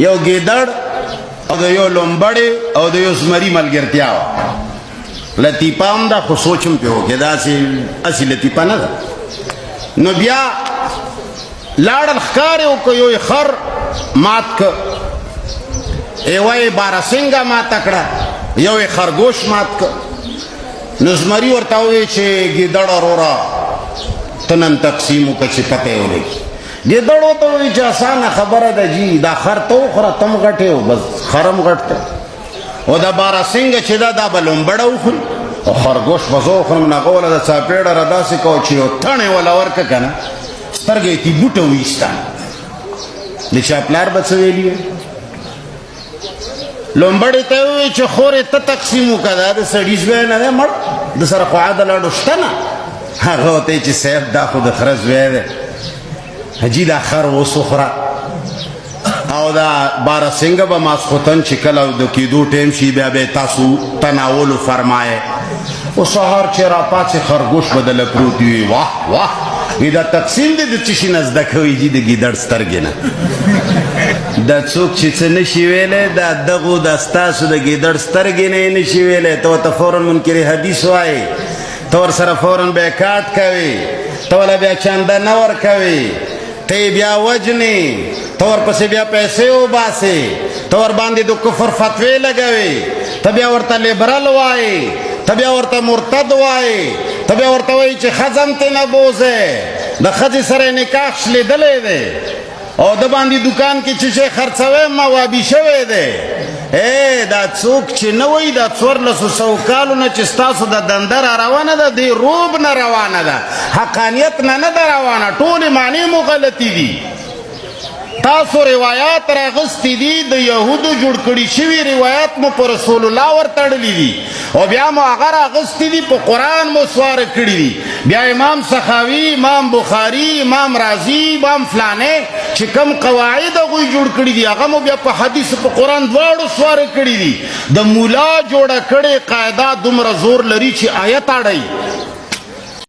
یو ګیدړ او د یو لومبړې او د یو زمري ملګرتیا وه. لطیفه هم ده خو سوچ هم پې وکړې داسې لطیفه نه ده. نو بیا لاړل ښکار یې وکړه، یو یې خر مات که، یوه یې بارسنګه ماته کړه، یو یې خرګوش مات که. نو زمري ورته وویل چې ګیدړ وروره ته نن تقسیم وکړه چې پته یې ولګي. ګیدړ ورته وویل چې اسانه خبره ده جي، دا خر ته وخوره ته م غټ یې بس خر هم غټ دی، او دا بارسنګه چې ده دا به لومبړه وخوري او خرګوش به زه وخورم. نو هغه وله د څاپېړه را داسې کوه چې یو تڼ یې وله ورکه که نه، سترګه یې تې بوټه وایسته. د چا پلار به څه ویلي وی؟ لومبړې ته یې وویل چې خورې ته تقسیم وکړه، دا د سړي زوی نه دی مړ، د سره خو عدل اړو شته نه. هغه ورته یې چې صاحب دا خو د خره زوی دی، حجي دا خر اوس وخوره او دا بارسنګه به ماسخوتن چې کله د کېدو ټایم شي بیا به تاسو تناولو فرمایې. او سهار چې راپاڅې خرګوش به دله پروت وي، واه واه وي دا تقسیم دی د څه شي نه زده کوي جي د ګیدړ سترګې نه. دا څوک چې څه نشي ویلی دا دغو دا ستاسو د ګیدړ سترګې نه یې نشي ویلی. ته ورته فوراً منکر حدیث وایې، ته ورسره فوراً بیکاټ کوې، ته وله بیا چنده نه ورکوې، ته یې بیا وجنې، ته ورپسې بیا پیسې وباسې، ته ورباندې د کفر فتوې لګوې، ته بیا ورته لیبرل وایې، ته بیا ورته مرتد وایې، ته بیا ورته وایي چې ښځه هم ترې نه بوځې، د ښځې سره یې نکاح شلېدلی دی او د باندې دکان کې چې شی خرڅوی موابي شوی دی. دا څوک چې نه وایي دا 1400 کالو نه چې ستاسو د دنده را روانه ده، دې روب نه روانه ده، حقانیت نه ده روانه، ټولې معنی مو غلطي دي. تاسو روایات راغستی دي د یهودو جوړ کړي شوي روایات مو په رسول الله ورتړلي دي او بیا مو هغه راغستی دي په قرآن مو سواره کړي دي. بیا امام سخاوي، امام بخاري، امام رازي، امام فلانه چې کوم قواعد هغوی جوړ کړي دي هغه مو بیا په حدیث په قرآن دواړو سواره کړي دي. د مولا جوړه کړې قاعده دومره زور لري چې آیت اړوي